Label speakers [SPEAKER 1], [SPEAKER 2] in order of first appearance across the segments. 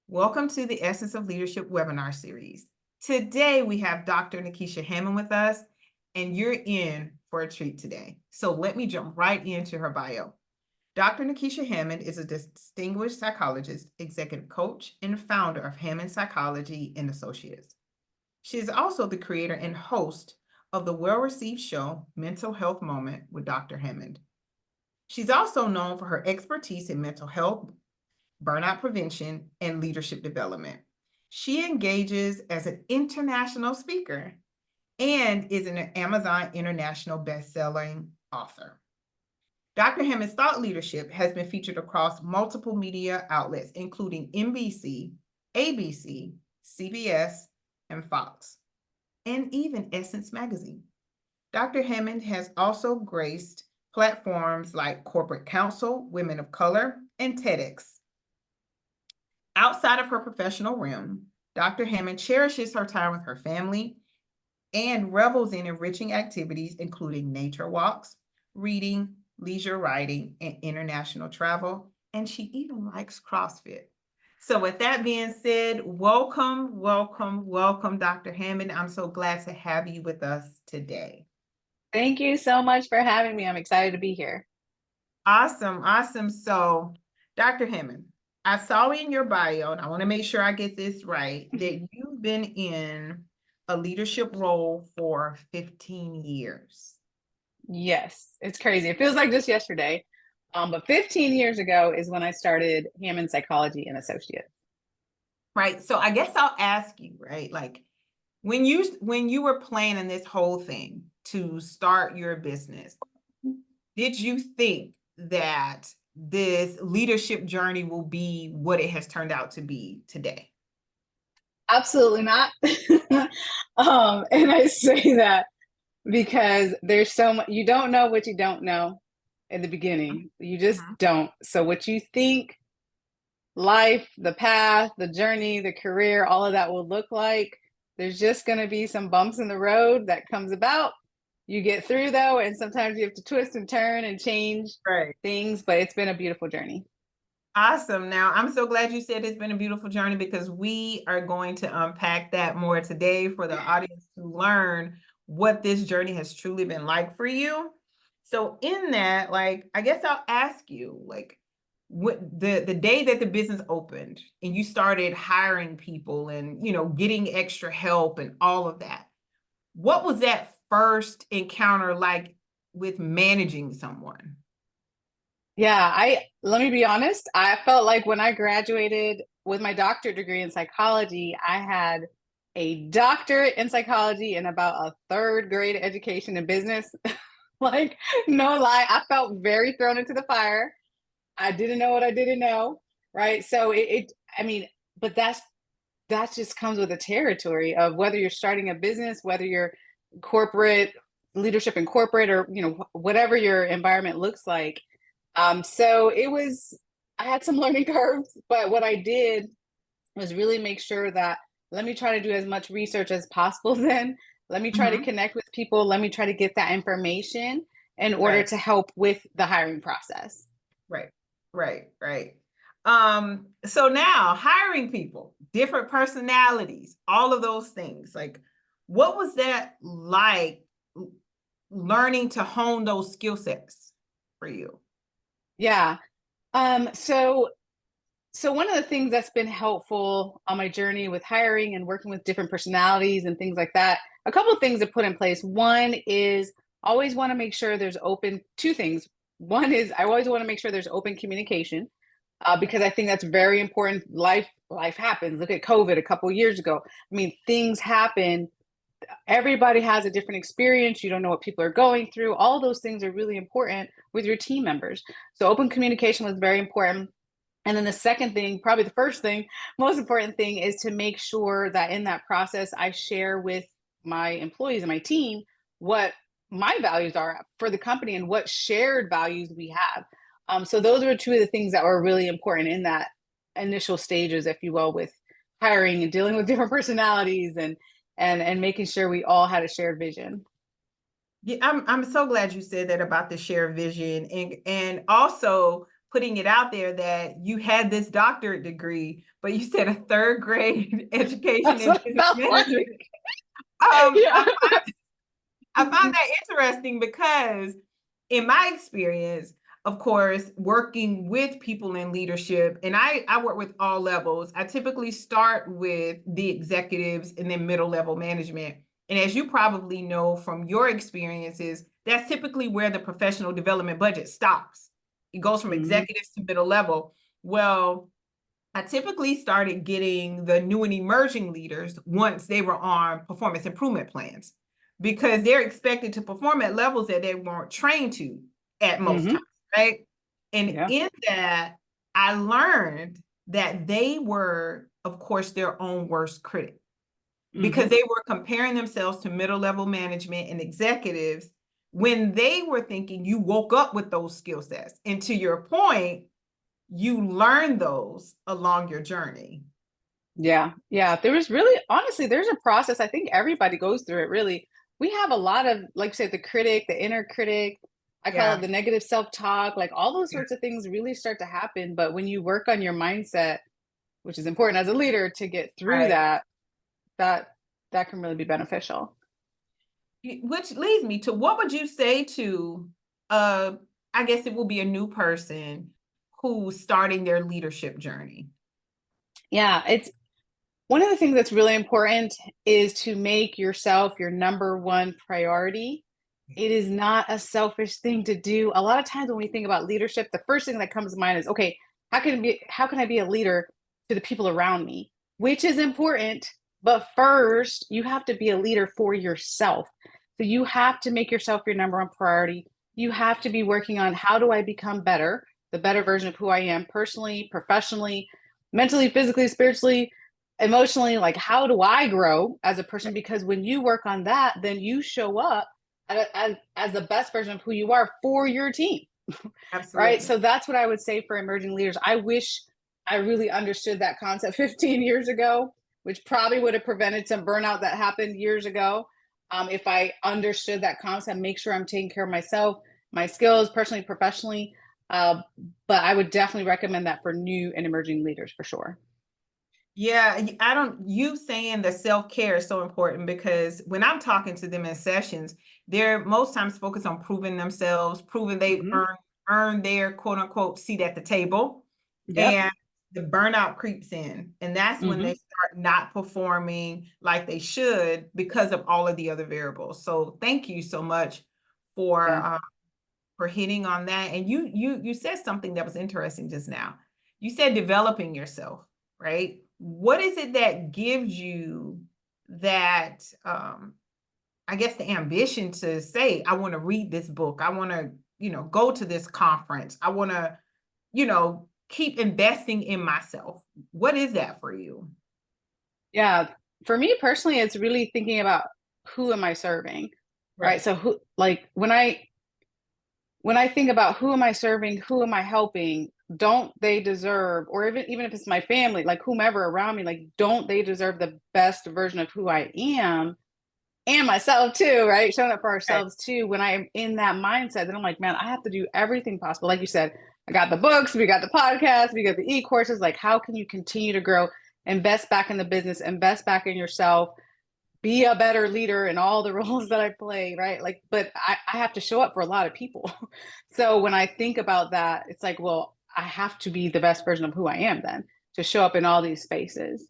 [SPEAKER 1] Welcome to the Essence of Leadership webinar series. Today we have Dr. Nikisha Hammond with us, and you're in for a treat today. So let me jump right into her bio. Dr. Nikisha Hammond is a distinguished psychologist, executive coach, and founder of Hammond Psychology and Associates. She is also the creator and host of the well-received show Mental Health Moment with Dr. Hammond. She's also known for her expertise in mental health, burnout prevention, and leadership development. She engages as an international speaker and is an Amazon International best-selling author. Dr. Hammond's thought leadership has been featured across multiple media outlets, including NBC, ABC, CBS, and Fox, and even Essence Magazine. Dr. Hammond has also graced platforms like Corporate Council, Women of Color, and TEDx. Outside of her professional realm, Dr. Hammond cherishes her time with her family and revels in enriching activities, including nature walks, reading, leisure writing, and international travel. And she even likes CrossFit. So with that being said, welcome, welcome, welcome, Dr. Hammond. I'm so glad to have you with us today.
[SPEAKER 2] Thank you so much for having me. I'm excited to be here.
[SPEAKER 1] Awesome, awesome. So, Dr. Hammond, I saw in your bio, and I want to make sure I get this right, that you've been in a leadership role for 15 years.
[SPEAKER 2] Yes, it's crazy. It feels like just yesterday. But 15 years ago is when I started Hammond Psychology and Associates.
[SPEAKER 1] Right. So I guess I'll ask you, right? Like when you were planning this whole thing to start your business, did you think that this leadership journey will be what it has turned out to be today?
[SPEAKER 2] Absolutely not. And I say that because there's so much, you don't know what you don't know in the beginning. You just
[SPEAKER 1] Mhm.
[SPEAKER 2] don't. So what you think life, the path, the journey, the career, all of that will look like, there's just going to be some bumps in the road that comes about. You get through though, and sometimes you have to twist and turn and change
[SPEAKER 1] Right.
[SPEAKER 2] things, but it's been a beautiful journey.
[SPEAKER 1] Awesome. Now, I'm so glad you said it's been a beautiful journey because we are going to unpack that more today for the audience to learn what this journey has truly been like for you. So in that, like, I guess I'll ask you, like, what the day that the business opened and you started hiring people and, getting extra help and all of that, what was that first encounter like with managing someone?
[SPEAKER 2] Yeah, I let me be honest, I felt like when I graduated with my doctorate degree in psychology, I had a doctorate in psychology and about a third grade education in business. Like, no lie, I felt very thrown into the fire. I didn't know what I didn't know, right? So I mean, but that just comes with the territory of whether you're starting a business, whether you're corporate leadership in corporate, or whatever your environment looks like. So I had some learning curves, but what I did was really make sure that let me try to do as much research as possible. Then let me try to
[SPEAKER 1] Mhm.
[SPEAKER 2] connect with people. Let me try to get that information in order
[SPEAKER 1] Right.
[SPEAKER 2] to help with the hiring process.
[SPEAKER 1] Right, right, right. So now hiring people, different personalities, all of those things. Like, what was that like learning to hone those skill sets for you?
[SPEAKER 2] Yeah. So one of the things that's been helpful on my journey with hiring and working with different personalities and things like that, a couple of things to put in place. One is always want to make sure there's open two things. One is I always want to make sure there's open communication, because I think that's very important. Life happens. Look at COVID a couple of years ago. I mean, things happen. Everybody has a different experience. You don't know what people are going through. All those things are really important with your team members. So open communication was very important. And then the second thing, probably the first thing, most important thing, is to make sure that in that process, I share with my employees and my team what my values are for the company and what shared values we have. So those were two of the things that were really important in that initial stages, if you will, with hiring and dealing with different personalities and making sure we all had a shared vision.
[SPEAKER 1] Yeah, I'm so glad you said that about the shared vision and also putting it out there that you had this doctorate degree, but you said a third grade education
[SPEAKER 2] That's
[SPEAKER 1] in
[SPEAKER 2] what it
[SPEAKER 1] business
[SPEAKER 2] felt
[SPEAKER 1] management.
[SPEAKER 2] like.
[SPEAKER 1] I
[SPEAKER 2] Yeah.
[SPEAKER 1] I find that interesting because in my experience, of course, working with people in leadership, and I work with all levels. I typically start with the executives and then middle level management. And as you probably know from your experiences, that's typically where the professional development budget stops. It goes from
[SPEAKER 2] Mhm.
[SPEAKER 1] executives to middle level. Well, I typically started getting the new and emerging leaders once they were on performance improvement plans because they're expected to perform at levels that they weren't trained to at most
[SPEAKER 2] Mhm.
[SPEAKER 1] times, right? And
[SPEAKER 2] Yeah.
[SPEAKER 1] in that, I learned that they were, of course, their own worst critic because
[SPEAKER 2] Mhm.
[SPEAKER 1] they were comparing themselves to middle level management and executives when they were thinking you woke up with those skill sets. And to your point, you learn those along your journey.
[SPEAKER 2] Yeah. Yeah. There was really, honestly, there's a process. I think everybody goes through it really. We have a lot of, like you said, the critic, the inner critic. I call it
[SPEAKER 1] Yeah,
[SPEAKER 2] the negative self-talk. Like all those
[SPEAKER 1] yeah,
[SPEAKER 2] sorts of things really start to happen. But when you work on your mindset, which is important as a leader to get through
[SPEAKER 1] right.
[SPEAKER 2] that, that that can really be beneficial.
[SPEAKER 1] Which leads me to what would you say to uh I guess it will be a new person who's starting their leadership journey.
[SPEAKER 2] Yeah, it's one of the things that's really important is to make yourself your number one priority. It is not a selfish thing to do. A lot of times when we think about leadership, the first thing that comes to mind is, okay, how can I be a leader to the people around me? Which is important, but first you have to be a leader for yourself. So you have to make yourself your number one priority. You have to be working on how do I become better, the better version of who I am personally, professionally, mentally, physically, spiritually, emotionally, like how do I grow as a person? Because when you work on that, then you show up as the best version of who you are for your team, right?
[SPEAKER 1] Absolutely.
[SPEAKER 2] So that's what I would say for emerging leaders. I wish I really understood that concept 15 years ago, which probably would have prevented some burnout that happened years ago. If I understood that concept, make sure I'm taking care of myself, my skills, personally, professionally. Uh, but I would definitely recommend that for new and emerging leaders for sure.
[SPEAKER 1] Yeah, I don't, you saying the self-care is so important because when I'm talking to them in sessions, they're most times focused on proving themselves, proving they've
[SPEAKER 2] Mm-hmm.
[SPEAKER 1] earned their quote unquote seat at the table.
[SPEAKER 2] Yep.
[SPEAKER 1] And the burnout creeps in. And that's when
[SPEAKER 2] Mm-hmm.
[SPEAKER 1] they start not performing like they should because of all of the other variables. So thank you so much
[SPEAKER 2] Yeah.
[SPEAKER 1] for hitting on that. And you said something that was interesting just now. You said developing yourself, right? What is it that gives you that I guess the ambition to say, I want to read this book. I want to, go to this conference. I want to, keep investing in myself. What is that for you?
[SPEAKER 2] Yeah. For me personally, it's really thinking about who am I serving? Right.
[SPEAKER 1] Right.
[SPEAKER 2] So who like when I think about who am I serving, who am I helping, don't they deserve, or even if it's my family, like whomever around me, like don't they deserve the best version of who I am and myself too, right? Showing up for
[SPEAKER 1] Right.
[SPEAKER 2] ourselves too. When I am in that mindset, then I'm like, man, I have to do everything possible. Like you said, I got the books, we got the podcast, we got the e-courses. Like, how can you continue to grow, invest back in the business, invest back in yourself, be a better leader in all the roles that I play, right? Like, but I have to show up for a lot of people. So when I think about that, it's like, well, I have to be the best version of who I am then to show up in all these spaces.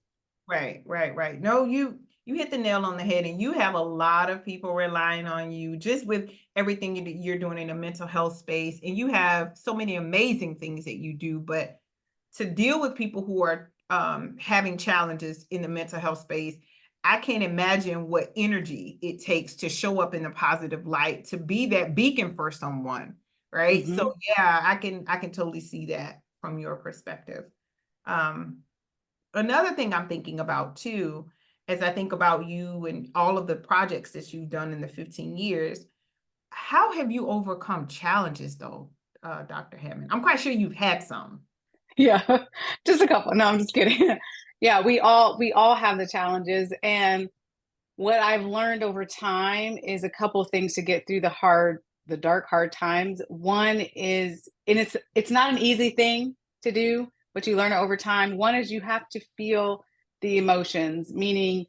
[SPEAKER 1] Right, right, right. No, you hit the nail on the head, and you have a lot of people relying on you just with everything you're doing in the mental health space, and you have so many amazing things that you do. But to deal with people who are having challenges in the mental health space, I can't imagine what energy it takes to show up in a positive light, to be that beacon for someone, right? So
[SPEAKER 2] Mm-hmm.
[SPEAKER 1] yeah, I can totally see that from your perspective. Um, Another thing I'm thinking about too, as I think about you and all of the projects that you've done in the 15 years, how have you overcome challenges though, Dr. Hammond? I'm quite sure you've had some.
[SPEAKER 2] Yeah, just a couple. No, I'm just kidding. Yeah, we all have the challenges, and what I've learned over time is a couple of things to get through the hard the dark, hard times. One is, and it's not an easy thing to do, but you learn it over time. One is you have to feel the emotions, meaning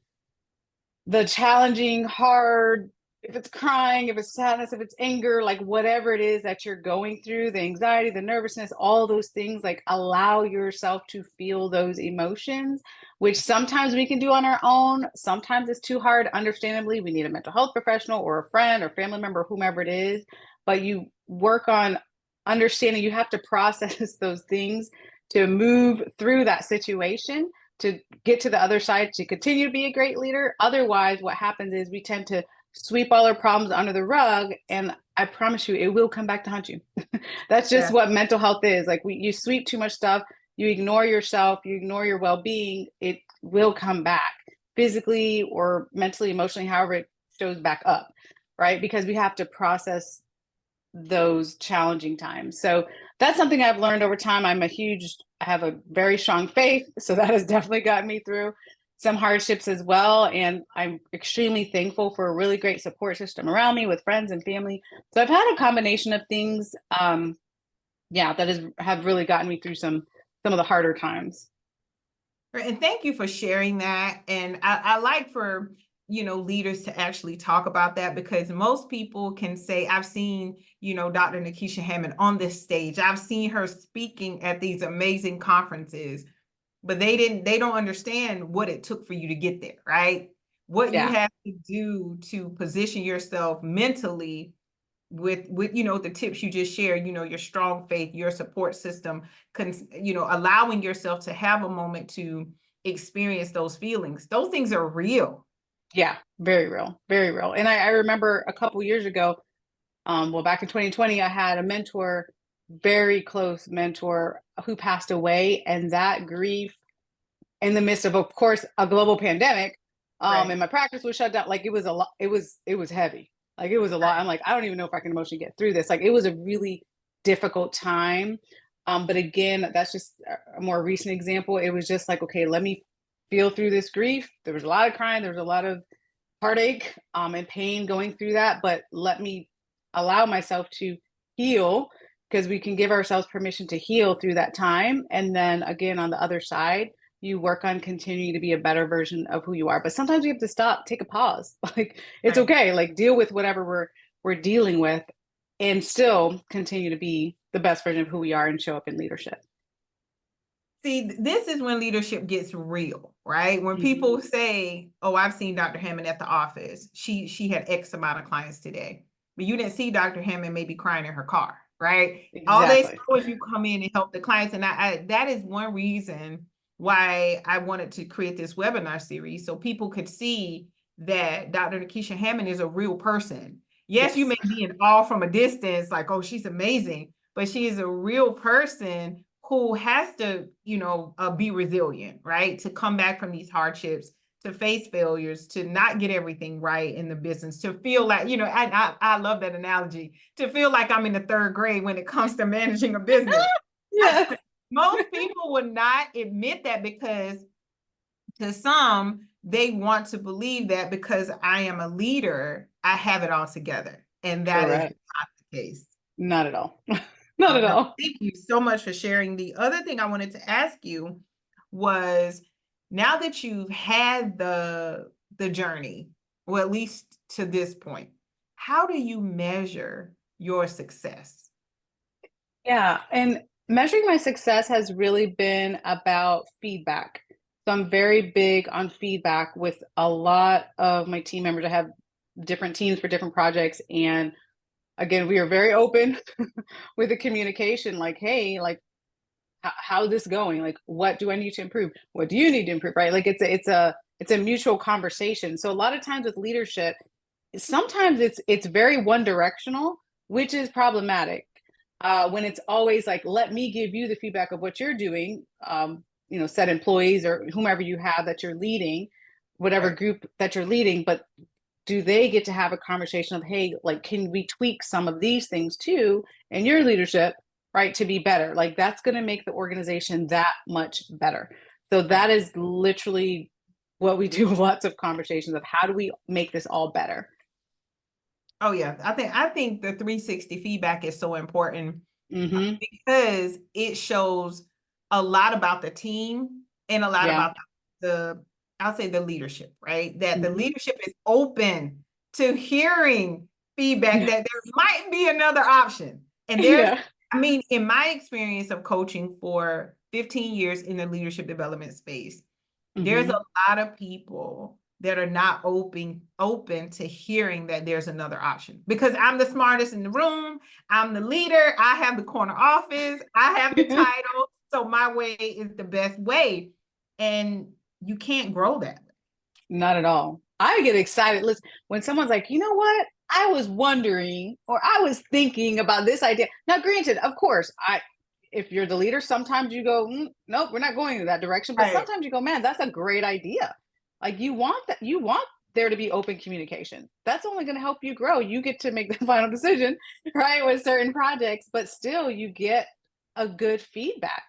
[SPEAKER 2] the challenging, hard, if it's crying, if it's sadness, if it's anger, like whatever it is that you're going through, the anxiety, the nervousness, all those things, like allow yourself to feel those emotions, which sometimes we can do on our own. Sometimes it's too hard. Understandably, we need a mental health professional or a friend or family member, whomever it is. But you work on understanding you have to process those things to move through that situation to get to the other side to continue to be a great leader. Otherwise, what happens is we tend to sweep all our problems under the rug, and I promise you it will come back to haunt you. That's just
[SPEAKER 1] Yeah.
[SPEAKER 2] what mental health is. Like, you sweep too much stuff, you ignore yourself, you ignore your well-being, it will come back physically or mentally, emotionally, however it shows back up, right? Because we have to process those challenging times. So that's something I've learned over time. I have a very strong faith, so that has definitely gotten me through some hardships as well. And I'm extremely thankful for a really great support system around me with friends and family. So I've had a combination of things, that have really gotten me through some of the harder times.
[SPEAKER 1] Right, and thank you for sharing that. And I like for, leaders to actually talk about that, because most people can say, I've seen, Dr. Nikisha Hammond on this stage. I've seen her speaking at these amazing conferences, but they don't understand what it took for you to get there, right? What you
[SPEAKER 2] Yeah.
[SPEAKER 1] have to do to position yourself mentally with the tips you just shared, your strong faith, your support system, allowing yourself to have a moment to experience those feelings. Those things are real.
[SPEAKER 2] Yeah, very real, very real. And I remember a couple years ago, back in 2020, I had a mentor, very close mentor, who passed away, and that grief in the midst of course, a global pandemic,
[SPEAKER 1] Right.
[SPEAKER 2] and my practice was shut down. Like, it was a lot. It was heavy. Like, it was a lot. I'm like, I don't even know if I can emotionally get through this. Like, it was a really difficult time. But again, that's just a more recent example. It was just like, okay, let me feel through this grief. There was a lot of crying. There was a lot of heartache, and pain going through that, but let me allow myself to heal, because we can give ourselves permission to heal through that time. And then again, on the other side, you work on continuing to be a better version of who you are. But sometimes you have to stop, take a pause. Like, it's
[SPEAKER 1] Right.
[SPEAKER 2] okay. Like, deal with whatever we're dealing with, and still continue to be the best version of who we are and show up in leadership.
[SPEAKER 1] See, this is when leadership gets real, right? When
[SPEAKER 2] Mm-hmm.
[SPEAKER 1] people say, "Oh, I've seen Dr. Hammond at the office. She had X amount of clients today," but you didn't see Dr. Hammond maybe crying in her car, right? All they
[SPEAKER 2] Exactly.
[SPEAKER 1] saw was you come in and help the clients, and that is one reason why I wanted to create this webinar series, so people could see that Dr. Nikisha Hammond is a real person. Yes, you
[SPEAKER 2] Yes.
[SPEAKER 1] may be in awe from a distance, like, "Oh, she's amazing," but she is a real person who has to, be resilient, right? To come back from these hardships, to face failures, to not get everything right in the business, to feel like, I love that analogy, to feel like I'm in the third grade when it comes to managing a business.
[SPEAKER 2] Yes.
[SPEAKER 1] Most people would not admit that, because to some, they want to believe that because I am a leader, I have it all together. And that is
[SPEAKER 2] Correct.
[SPEAKER 1] not the case.
[SPEAKER 2] Not at all. Not at
[SPEAKER 1] No,
[SPEAKER 2] all.
[SPEAKER 1] thank you so much for sharing. The other thing I wanted to ask you was, now that you've had the journey, or at least to this point, how do you measure your success?
[SPEAKER 2] Yeah. And measuring my success has really been about feedback. So I'm very big on feedback with a lot of my team members. I have different teams for different projects. And again, we are very open with the communication, like, hey, like, how's this going? Like, what do I need to improve? What do you need to improve? Right. Like, it's a mutual conversation. So a lot of times with leadership, sometimes it's very one directional, which is problematic. When it's always like, let me give you the feedback of what you're doing, said employees or whomever you have that you're leading, whatever
[SPEAKER 1] Right.
[SPEAKER 2] group that you're leading, but do they get to have a conversation of, hey, like, can we tweak some of these things too in your leadership, right, to be better? Like, that's going to make the organization that much better. So
[SPEAKER 1] Right.
[SPEAKER 2] that is literally what we do. Lots of conversations of how do we make this all better.
[SPEAKER 1] Oh yeah, I think the 360 feedback is so important
[SPEAKER 2] Mm-hmm.
[SPEAKER 1] because it shows a lot about the team and a lot
[SPEAKER 2] Yeah.
[SPEAKER 1] about the I'll say the leadership, right? That the
[SPEAKER 2] Mm-hmm.
[SPEAKER 1] leadership is open to hearing feedback,
[SPEAKER 2] Yeah.
[SPEAKER 1] that there might be another option. And
[SPEAKER 2] Yeah.
[SPEAKER 1] I mean, in my experience of coaching for 15 years in the leadership development space, there's
[SPEAKER 2] Mm-hmm.
[SPEAKER 1] a lot of people that are not open to hearing that there's another option, because I'm the smartest in the room, I'm the leader, I have the corner office, I have the title, so my way is the best way, and you can't grow that way.
[SPEAKER 2] Not at all. I get excited. Listen, when someone's like, you know what? I was wondering, or I was thinking about this idea. Now, granted, of course, if you're the leader, sometimes you go, nope, we're not going in that direction. But
[SPEAKER 1] Right,
[SPEAKER 2] sometimes you go, man, that's a great idea. Like you want that, you want there to be open communication. That's only going to help you grow. You get to make the final decision, right, with certain projects, but still you get a good feedback.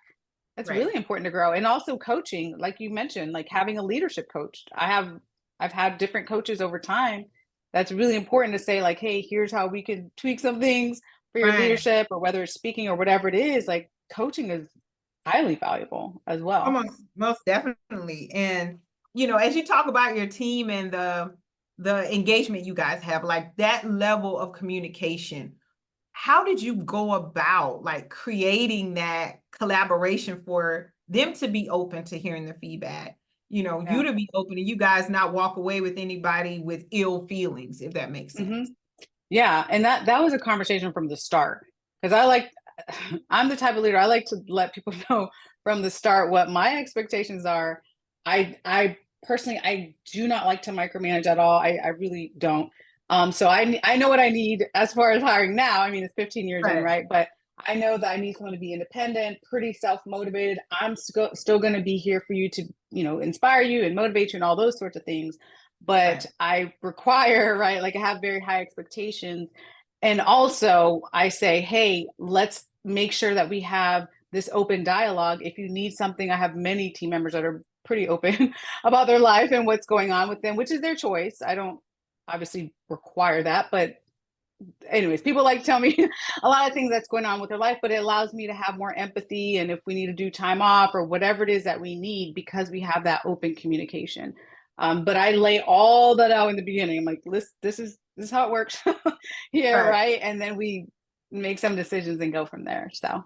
[SPEAKER 2] That's
[SPEAKER 1] right.
[SPEAKER 2] really important to grow. And also coaching, like you mentioned, like having a leadership coach. I've had different coaches over time. That's really important to say, like, hey, here's how we can tweak some things for your
[SPEAKER 1] Right.
[SPEAKER 2] leadership, or whether it's speaking or whatever it is. Like coaching is highly valuable as well.
[SPEAKER 1] Most definitely. And as you talk about your team and the engagement you guys have, like that level of communication, how did you go about like creating that collaboration for them to be open to hearing the feedback? You
[SPEAKER 2] Yeah.
[SPEAKER 1] to be open and you guys not walk away with anybody with ill feelings, if that makes
[SPEAKER 2] Hmm.
[SPEAKER 1] sense.
[SPEAKER 2] Yeah. And that was a conversation from the start. Because I'm the type of leader, I like to let people know from the start what my expectations are. I personally, I do not like to micromanage at all. I really don't. So I know what I need as far as hiring now. I mean, it's 15 years in,
[SPEAKER 1] Right.
[SPEAKER 2] right? But I know that I need someone to be independent, pretty self-motivated. I'm still going to be here for you to, inspire you and motivate you and all those sorts of things. But
[SPEAKER 1] Right.
[SPEAKER 2] I require, right? Like I have very high expectations. And also I say, hey, let's make sure that we have this open dialogue. If you need something, I have many team members that are pretty open about their life and what's going on with them, which is their choice. I don't obviously require that, but anyways, people like to tell me a lot of things that's going on with their life, but it allows me to have more empathy. And if we need to do time off or whatever it is that we need, because we have that open communication. But I lay all that out in the beginning. I'm like, this is how it works here,
[SPEAKER 1] Right.
[SPEAKER 2] right? And then we make some decisions and go from there. So,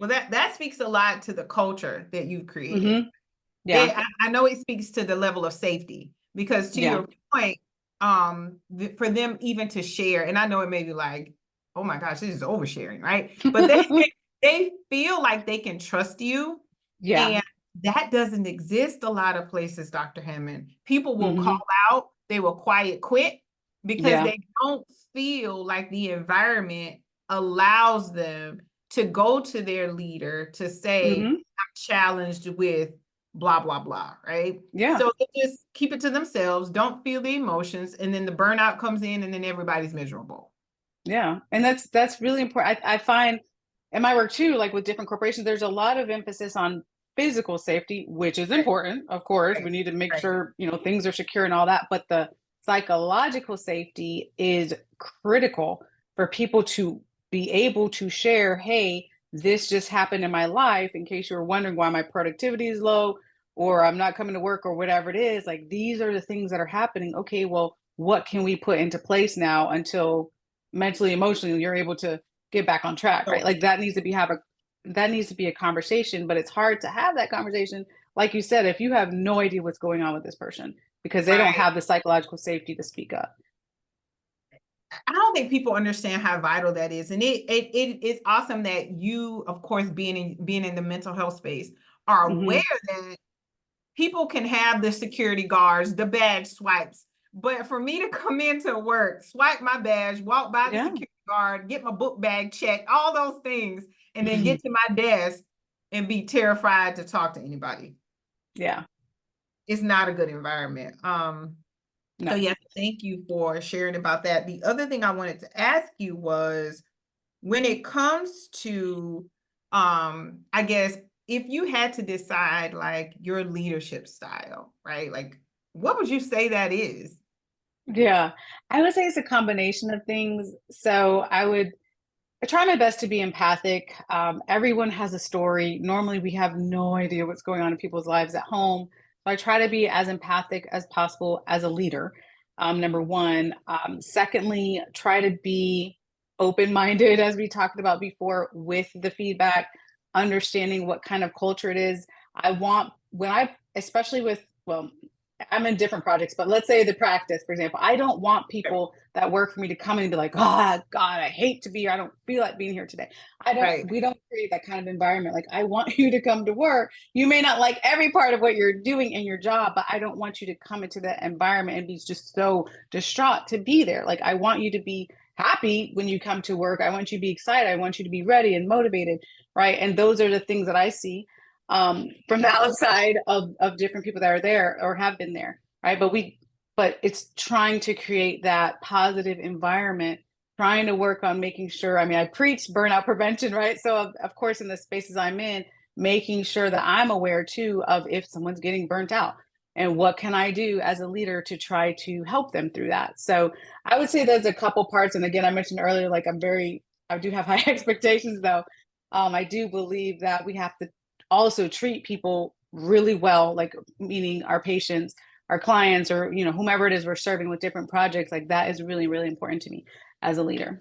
[SPEAKER 1] Well, that speaks a lot to the culture that you've created.
[SPEAKER 2] mm-hmm. Yeah,
[SPEAKER 1] I know it speaks to the level of safety, because to
[SPEAKER 2] yeah,
[SPEAKER 1] your point, for them even to share, and I know it may be like, oh my gosh, this is oversharing, right? But they they feel like they can trust you,
[SPEAKER 2] yeah,
[SPEAKER 1] and that doesn't exist a lot of places, Dr. Hammond. People will call
[SPEAKER 2] mm-hmm.
[SPEAKER 1] out, they will quiet quit because
[SPEAKER 2] Yeah,
[SPEAKER 1] they don't feel like the environment allows them to go to their leader to say,
[SPEAKER 2] mm-hmm.
[SPEAKER 1] I'm challenged with blah, blah, blah, right?
[SPEAKER 2] Yeah,
[SPEAKER 1] So they just keep it to themselves, don't feel the emotions, and then the burnout comes in and then everybody's miserable.
[SPEAKER 2] yeah. And that's really important. I find in my work too, like with different corporations, there's a lot of emphasis on physical safety, which is
[SPEAKER 1] Right,
[SPEAKER 2] important. Of course,
[SPEAKER 1] right,
[SPEAKER 2] we need to make
[SPEAKER 1] right.
[SPEAKER 2] sure, things are secure and all that, but the psychological safety is critical for people to be able to share, hey, this just happened in my life, in case you were wondering why my productivity is low or I'm not coming to work or whatever it is. Like these are the things that are happening. Okay, well, what can we put into place now until mentally, emotionally, you're able to get back on track, right?
[SPEAKER 1] So,
[SPEAKER 2] Like that needs to be a conversation, but it's hard to have that conversation. Like you said, if you have no idea what's going on with this person because they don't
[SPEAKER 1] right.
[SPEAKER 2] have the psychological safety to speak up.
[SPEAKER 1] I don't think people understand how vital that is. And it is awesome that you, of course, being in the mental health space, are aware
[SPEAKER 2] Mm-hmm.
[SPEAKER 1] that people can have the security guards, the badge swipes. But for me to come into work, swipe my badge, walk by the
[SPEAKER 2] Yeah.
[SPEAKER 1] security guard, get my book bag checked, all those things, and then get to my desk and be terrified to talk to anybody,
[SPEAKER 2] Yeah.
[SPEAKER 1] it's not a good environment. So
[SPEAKER 2] No.
[SPEAKER 1] yes, thank you for sharing about that. The other thing I wanted to ask you was, when it comes to, I guess if you had to decide like your leadership style, right? Like, what would you say that is?
[SPEAKER 2] Yeah, I would say it's a combination of things. So I try my best to be empathic. Everyone has a story. Normally, we have no idea what's going on in people's lives at home. So I try to be as empathic as possible as a leader, number one. Secondly, try to be open-minded, as we talked about before, with the feedback, understanding what kind of culture it is. I want, especially with, well, I'm in different projects, but let's say the practice, for example, I don't want people that work for me to come in and be like, oh God, I hate to be here. I don't feel like being here today.
[SPEAKER 1] Right.
[SPEAKER 2] We don't create that kind of environment. Like, I want you to come to work. You may not like every part of what you're doing in your job, but I don't want you to come into that environment and be just so distraught to be there. Like, I want you to be happy when you come to work. I want you to be excited. I want you to be ready and motivated. Right. And those are the things that I see from the outside of different people that are there or have been there, right? But it's trying to create that positive environment, trying to work on making sure. I mean, I preach burnout prevention, right? So of course, in the spaces I'm in, making sure that I'm aware too of if someone's getting burnt out and what can I do as a leader to try to help them through that. So I would say there's a couple parts. And again, I mentioned earlier, like I do have high expectations though. I do believe that we have to also treat people really well, like meaning our patients, our clients, or whomever it is we're serving with different projects. Like that is really, really important to me as a leader.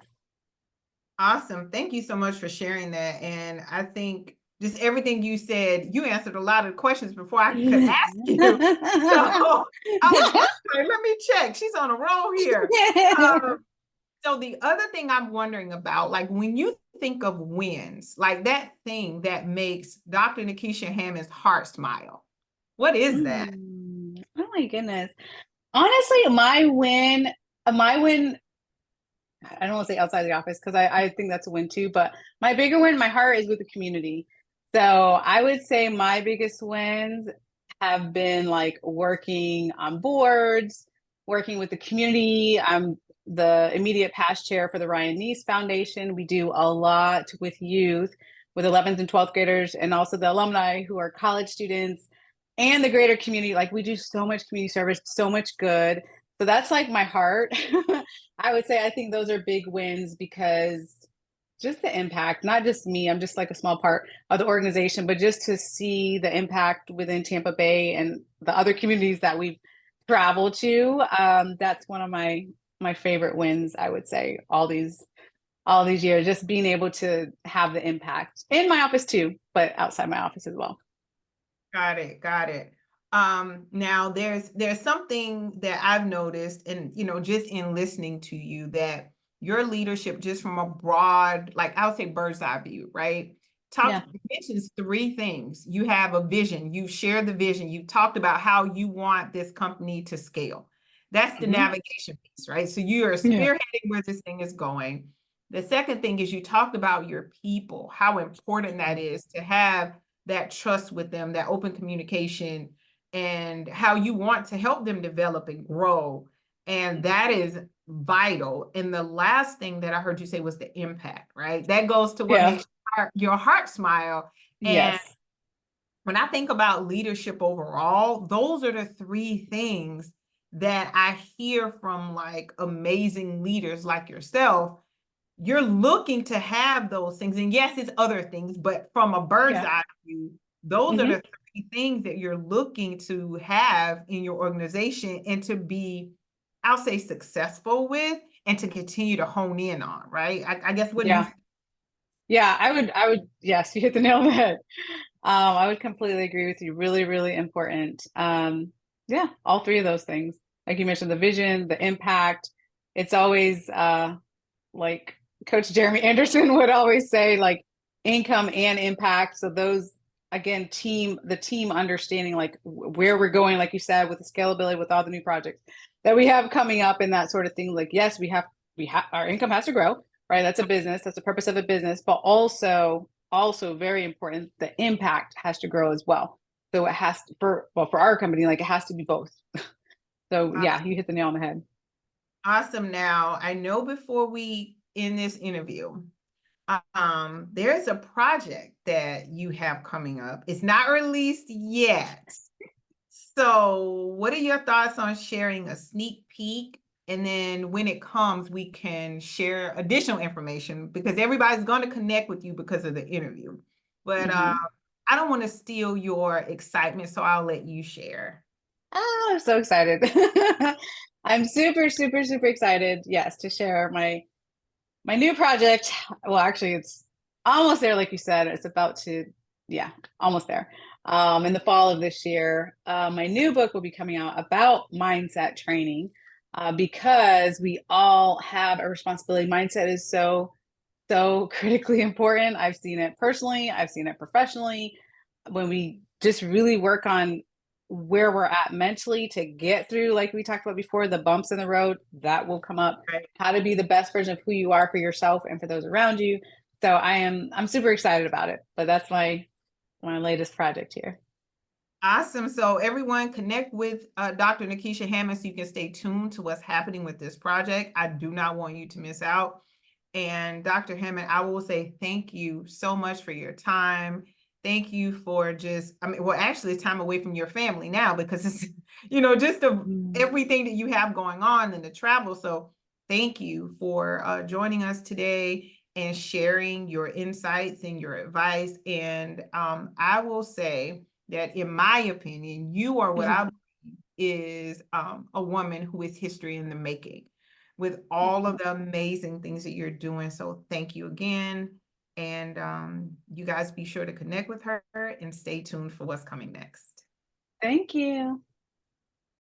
[SPEAKER 1] Awesome. Thank you so much for sharing that. And I think just everything you said, you answered a lot of questions before I could ask you. So I was like, let me check. She's on a roll here. So the other thing I'm wondering about, like when you think of wins, like that thing that makes Dr. Nikisha Hammond's heart smile, what is that?
[SPEAKER 2] Oh my goodness. Honestly, my win, I don't want to say outside the office because I think that's a win too, but my bigger win, my heart is with the community. So I would say my biggest wins have been like working on boards, working with the community. I'm the immediate past chair for the Ryan Neese Foundation. We do a lot with youth, with 11th and 12th graders, and also the alumni who are college students and the greater community. Like we do so much community service, so much good. So that's like my heart. I would say I think those are big wins because just the impact, not just me, I'm just like a small part of the organization, but just to see the impact within Tampa Bay and the other communities that we've traveled to, that's one of my favorite wins, I would say, all these years, just being able to have the impact in my office too, but outside my office as well.
[SPEAKER 1] Got it. Got it. Now there's something that I've noticed and just in listening to you that your leadership just from a broad, like I would say bird's eye view, right?
[SPEAKER 2] Yeah.
[SPEAKER 1] Mentions three things. You have a vision, you share the vision, you talked about how you want this company to scale. That's the navigation piece, right? So you are
[SPEAKER 2] Yeah.
[SPEAKER 1] spearheading where this thing is going. The second thing is you talked about your people, how important that is to have that trust with them, that open communication, and how you want to help them develop and grow. And that is vital. And the last thing that I heard you say was the impact, right? That goes to what
[SPEAKER 2] Yeah.
[SPEAKER 1] makes your heart smile. And
[SPEAKER 2] Yes.
[SPEAKER 1] when I think about leadership overall, those are the three things that I hear from like amazing leaders like yourself. You're looking to have those things. And yes, it's other things, but from a bird's
[SPEAKER 2] Yeah.
[SPEAKER 1] eye view, those are the three things that you're looking to have in your organization and to be, I'll say, successful with and to continue to hone in on, right? I guess what do you
[SPEAKER 2] Yeah. Yeah, I would, yes, you hit the nail on the head. I would completely agree with you. Really, really important. Yeah, all three of those things. Like you mentioned, the vision, the impact. It's always like Coach Jeremy Anderson would always say, like income and impact. So those again, the team understanding like where we're going, like you said, with the scalability, with all the new projects that we have coming up and that sort of thing. Like, yes, we have our income has to grow, right? That's a business, that's the purpose of a business, but also very important, the impact has to grow as well. So it has to, for our company, like it has to be both. So yeah, you hit the nail on the head.
[SPEAKER 1] awesome. Now, I know before we end this interview, there's a project that you have coming up. It's not released yet. So, what are your thoughts on sharing a sneak peek And then when it comes, we can share additional information because everybody's going to connect with you because of the interview. But
[SPEAKER 2] Mhm.
[SPEAKER 1] I don't want to steal your excitement, so I'll let you share.
[SPEAKER 2] Oh, I'm so excited. I'm super, super, super excited, yes, to share my new project. Well, actually, it's almost there, like you said. It's about to, yeah, almost there. In the fall of this year, my new book will be coming out about mindset training, because we all have a responsibility. Mindset is so critically important. I've seen it personally, I've seen it professionally. When we just really work on where we're at mentally to get through, like we talked about before, the bumps in the road that will come up,
[SPEAKER 1] Right.
[SPEAKER 2] how to be the best version of who you are for yourself and for those around you. So I'm super excited about it. But that's my latest project here.
[SPEAKER 1] Awesome. So everyone connect with Dr. Nikisha Hammond so you can stay tuned to what's happening with this project. I do not want you to miss out. And Dr. Hammond, I will say thank you so much for your time. Thank you for just, I mean, well, actually it's time away from your family now because it's, just
[SPEAKER 2] Mm.
[SPEAKER 1] everything that you have going on and the travel. So thank you for joining us today and sharing your insights and your advice. And I will say that in my opinion, you are what I believe is a woman who is history in the making with all of the amazing things that you're doing. So thank you again. And you guys be sure to connect with her and stay tuned for what's coming next.
[SPEAKER 2] Thank you.